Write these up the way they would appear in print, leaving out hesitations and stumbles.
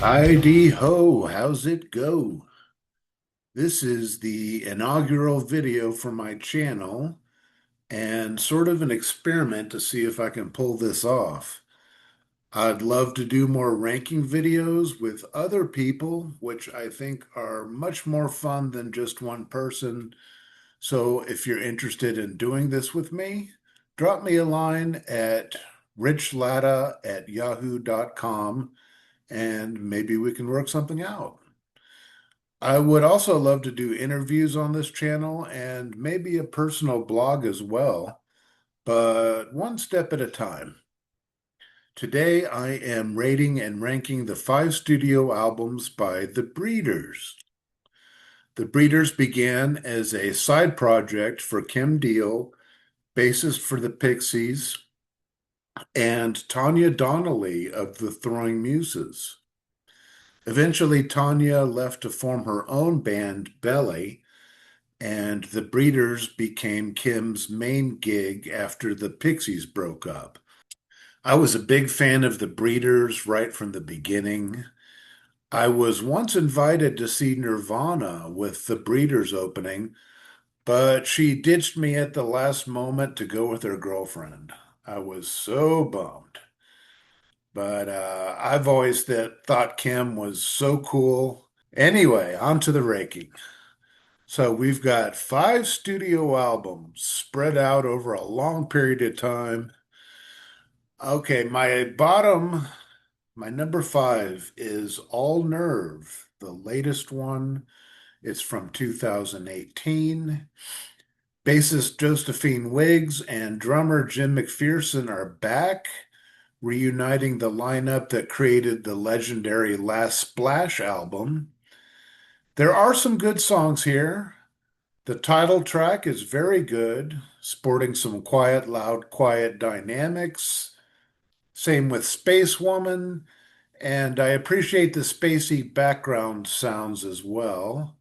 Heidi ho, how's it go? This is the inaugural video for my channel and sort of an experiment to see if I can pull this off. I'd love to do more ranking videos with other people, which I think are much more fun than just one person. So if you're interested in doing this with me, drop me a line at richlatta@yahoo.com and maybe we can work something out. I would also love to do interviews on this channel and maybe a personal blog as well, but one step at a time. Today I am rating and ranking the five studio albums by The Breeders. The Breeders began as a side project for Kim Deal, bassist for the Pixies, and Tanya Donnelly of the Throwing Muses. Eventually, Tanya left to form her own band, Belly, and the Breeders became Kim's main gig after the Pixies broke up. I was a big fan of the Breeders right from the beginning. I was once invited to see Nirvana with the Breeders opening, but she ditched me at the last moment to go with her girlfriend. I was so bummed. But I've always thought Kim was so cool. Anyway, on to the ranking. So we've got five studio albums spread out over a long period of time. Okay, my number five is All Nerve, the latest one. It's from 2018. Bassist Josephine Wiggs and drummer Jim McPherson are back, reuniting the lineup that created the legendary Last Splash album. There are some good songs here. The title track is very good, sporting some quiet, loud, quiet dynamics. Same with Space Woman, and I appreciate the spacey background sounds as well.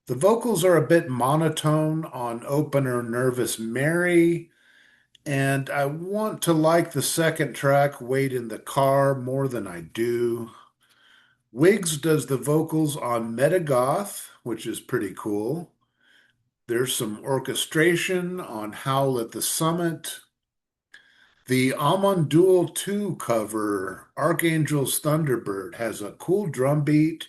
The vocals are a bit monotone on opener Nervous Mary, and I want to like the second track, Wait in the Car, more than I do. Wiggs does the vocals on Metagoth, which is pretty cool. There's some orchestration on Howl at the Summit. The Amon Duel 2 cover, Archangel's Thunderbird, has a cool drum beat,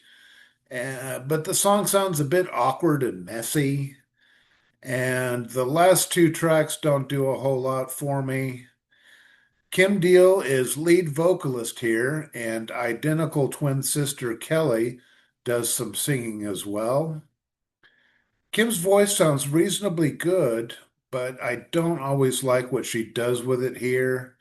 but the song sounds a bit awkward and messy. And the last two tracks don't do a whole lot for me. Kim Deal is lead vocalist here, and identical twin sister Kelly does some singing as well. Kim's voice sounds reasonably good, but I don't always like what she does with it here.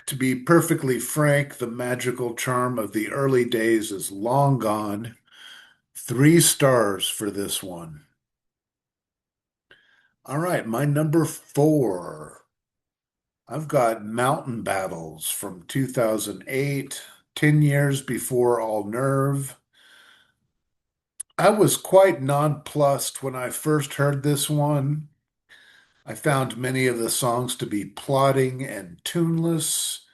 To be perfectly frank, the magical charm of the early days is long gone. 3 stars for this one. All right, my number four. I've got Mountain Battles from 2008, 10 years before All Nerve. I was quite nonplussed when I first heard this one. I found many of the songs to be plodding and tuneless,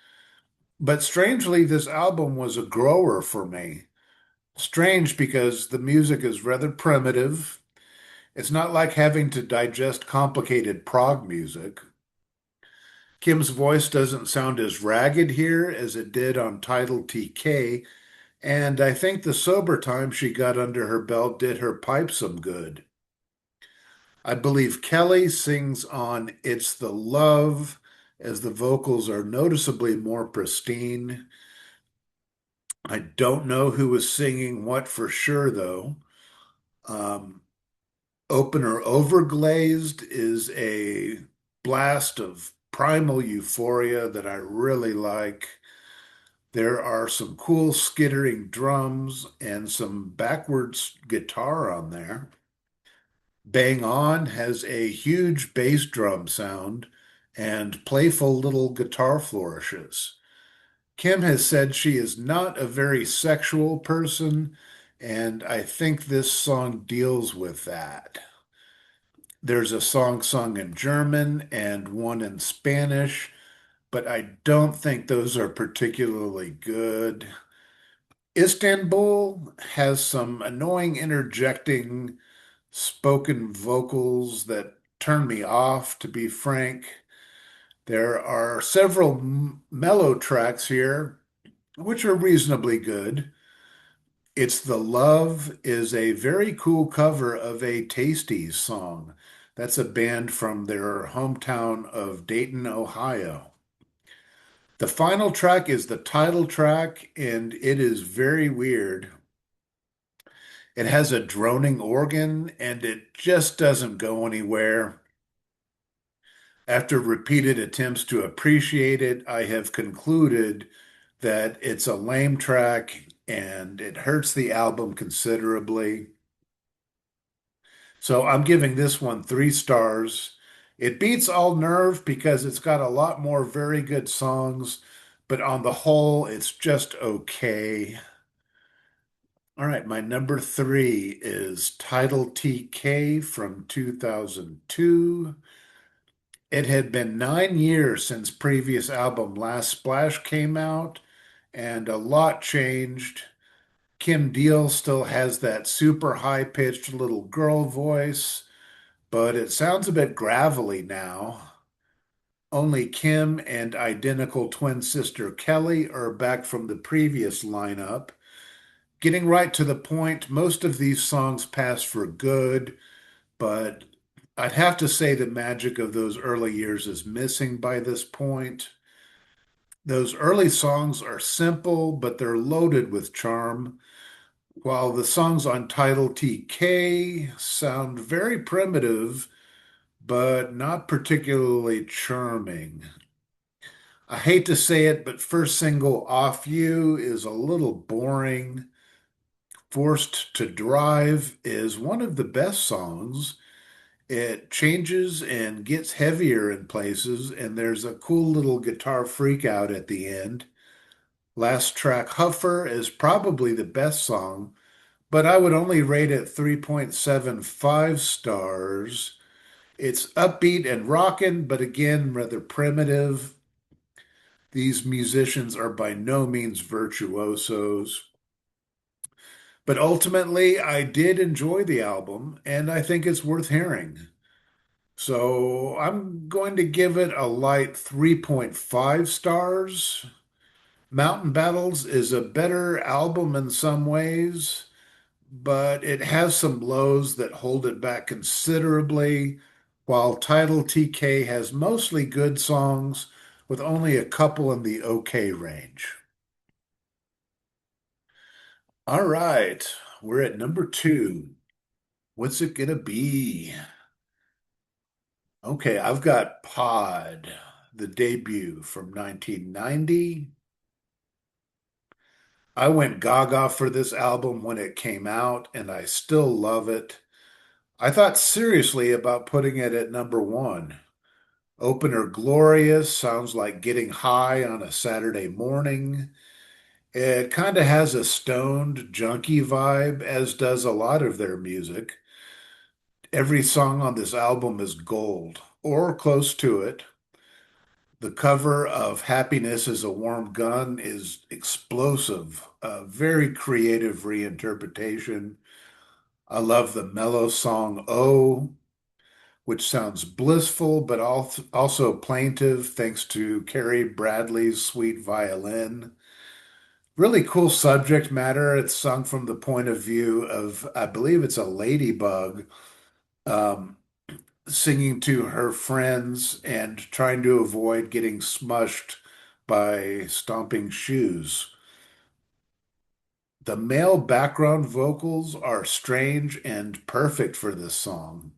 but strangely, this album was a grower for me. Strange because the music is rather primitive. It's not like having to digest complicated prog music. Kim's voice doesn't sound as ragged here as it did on Title TK, and I think the sober time she got under her belt did her pipe some good. I believe Kelly sings on It's the Love, as the vocals are noticeably more pristine. I don't know who was singing what for sure, though. Um, Opener Overglazed is a blast of primal euphoria that I really like. There are some cool skittering drums and some backwards guitar on there. Bang On has a huge bass drum sound and playful little guitar flourishes. Kim has said she is not a very sexual person, and I think this song deals with that. There's a song sung in German and one in Spanish, but I don't think those are particularly good. Istanbul has some annoying interjecting spoken vocals that turn me off, to be frank. There are several mellow tracks here, which are reasonably good. It's the Love is a very cool cover of a Tasties song. That's a band from their hometown of Dayton, Ohio. The final track is the title track, and it is very weird. It has a droning organ, and it just doesn't go anywhere. After repeated attempts to appreciate it, I have concluded that it's a lame track and it hurts the album considerably. So I'm giving this one 3 stars. It beats All Nerve because it's got a lot more very good songs, but on the whole, it's just okay. All right, my number three is Title TK from 2002. It had been 9 years since previous album Last Splash came out, and a lot changed. Kim Deal still has that super high-pitched little girl voice, but it sounds a bit gravelly now. Only Kim and identical twin sister Kelly are back from the previous lineup. Getting right to the point, most of these songs pass for good, but I'd have to say the magic of those early years is missing by this point. Those early songs are simple, but they're loaded with charm, while the songs on Title TK sound very primitive, but not particularly charming. I hate to say it, but first single Off You is a little boring. Forced to Drive is one of the best songs. It changes and gets heavier in places, and there's a cool little guitar freak out at the end. Last track, Huffer, is probably the best song, but I would only rate it 3.75 stars. It's upbeat and rockin', but again, rather primitive. These musicians are by no means virtuosos. But ultimately, I did enjoy the album, and I think it's worth hearing. So I'm going to give it a light 3.5 stars. Mountain Battles is a better album in some ways, but it has some lows that hold it back considerably, while Title TK has mostly good songs with only a couple in the okay range. All right, we're at number two. What's it gonna be? Okay, I've got Pod, the debut from 1990. I went gaga for this album when it came out, and I still love it. I thought seriously about putting it at number one. Opener Glorious sounds like getting high on a Saturday morning. It kind of has a stoned, junky vibe, as does a lot of their music. Every song on this album is gold, or close to it. The cover of Happiness is a Warm Gun is explosive, a very creative reinterpretation. I love the mellow song Oh, which sounds blissful but also plaintive thanks to Carrie Bradley's sweet violin. Really cool subject matter. It's sung from the point of view of, I believe it's a ladybug, um, singing to her friends and trying to avoid getting smushed by stomping shoes. The male background vocals are strange and perfect for this song.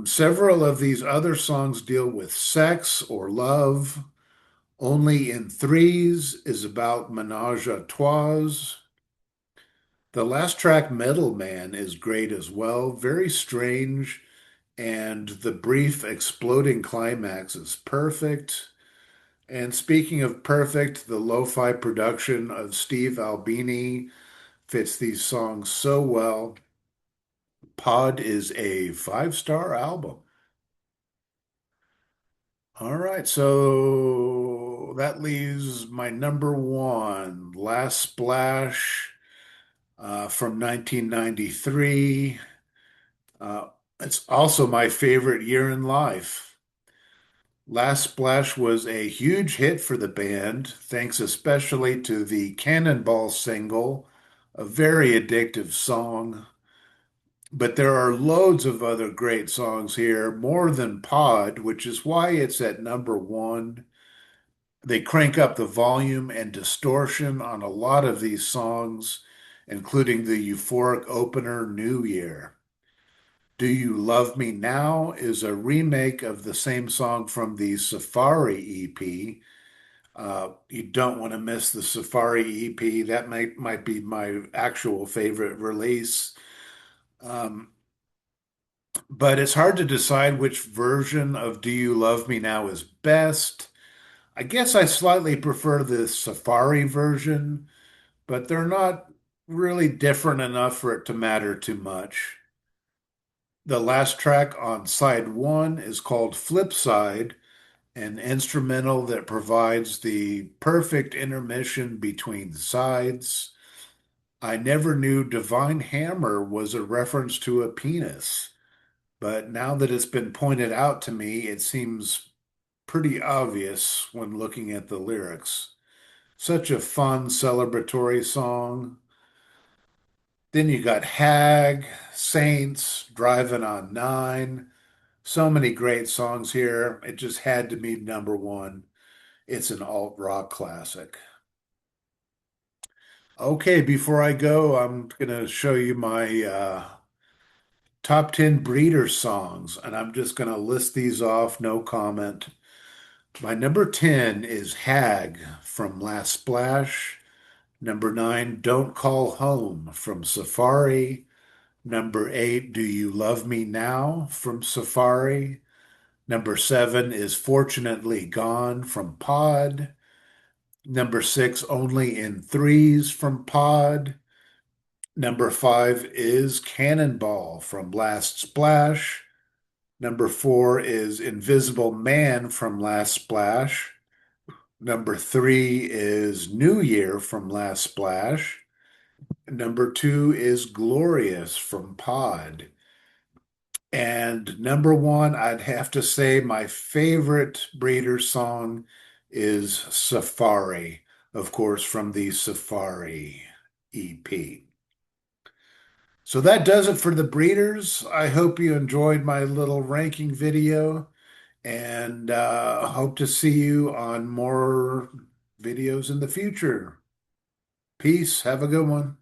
Several of these other songs deal with sex or love. Only in Threes is about menage a trois. The last track, Metal Man, is great as well. Very strange, and the brief exploding climax is perfect. And speaking of perfect, the lo-fi production of Steve Albini fits these songs so well. Pod is a 5-star album. All right, so that leaves my number one, Last Splash from 1993. Uh, it's also my favorite year in life. Last Splash was a huge hit for the band, thanks especially to the Cannonball single, a very addictive song. But there are loads of other great songs here, more than Pod, which is why it's at number one. They crank up the volume and distortion on a lot of these songs, including the euphoric opener New Year. Do You Love Me Now is a remake of the same song from the Safari EP. You don't want to miss the Safari EP. That might be my actual favorite release. Um, but it's hard to decide which version of Do You Love Me Now is best. I guess I slightly prefer the Safari version, but they're not really different enough for it to matter too much. The last track on side one is called Flipside, an instrumental that provides the perfect intermission between sides. I never knew Divine Hammer was a reference to a penis, but now that it's been pointed out to me, it seems pretty obvious when looking at the lyrics. Such a fun celebratory song. Then you got Hag, Saints, Driving on Nine. So many great songs here. It just had to be number one. It's an alt rock classic. Okay, before I go, I'm going to show you my top 10 breeder songs, and I'm just going to list these off, no comment. My number 10 is Hag from Last Splash. Number 9, Don't Call Home from Safari. Number 8, Do You Love Me Now from Safari. Number 7 is Fortunately Gone from Pod. Number 6, Only in Threes from Pod. Number 5 is Cannonball from Last Splash. Number 4 is Invisible Man from Last Splash. Number 3 is New Year from Last Splash. Number 2 is Glorious from Pod. And number 1, I'd have to say my favorite Breeder song is Safari, of course, from the Safari EP. So that does it for the Breeders. I hope you enjoyed my little ranking video and hope to see you on more videos in the future. Peace. Have a good one.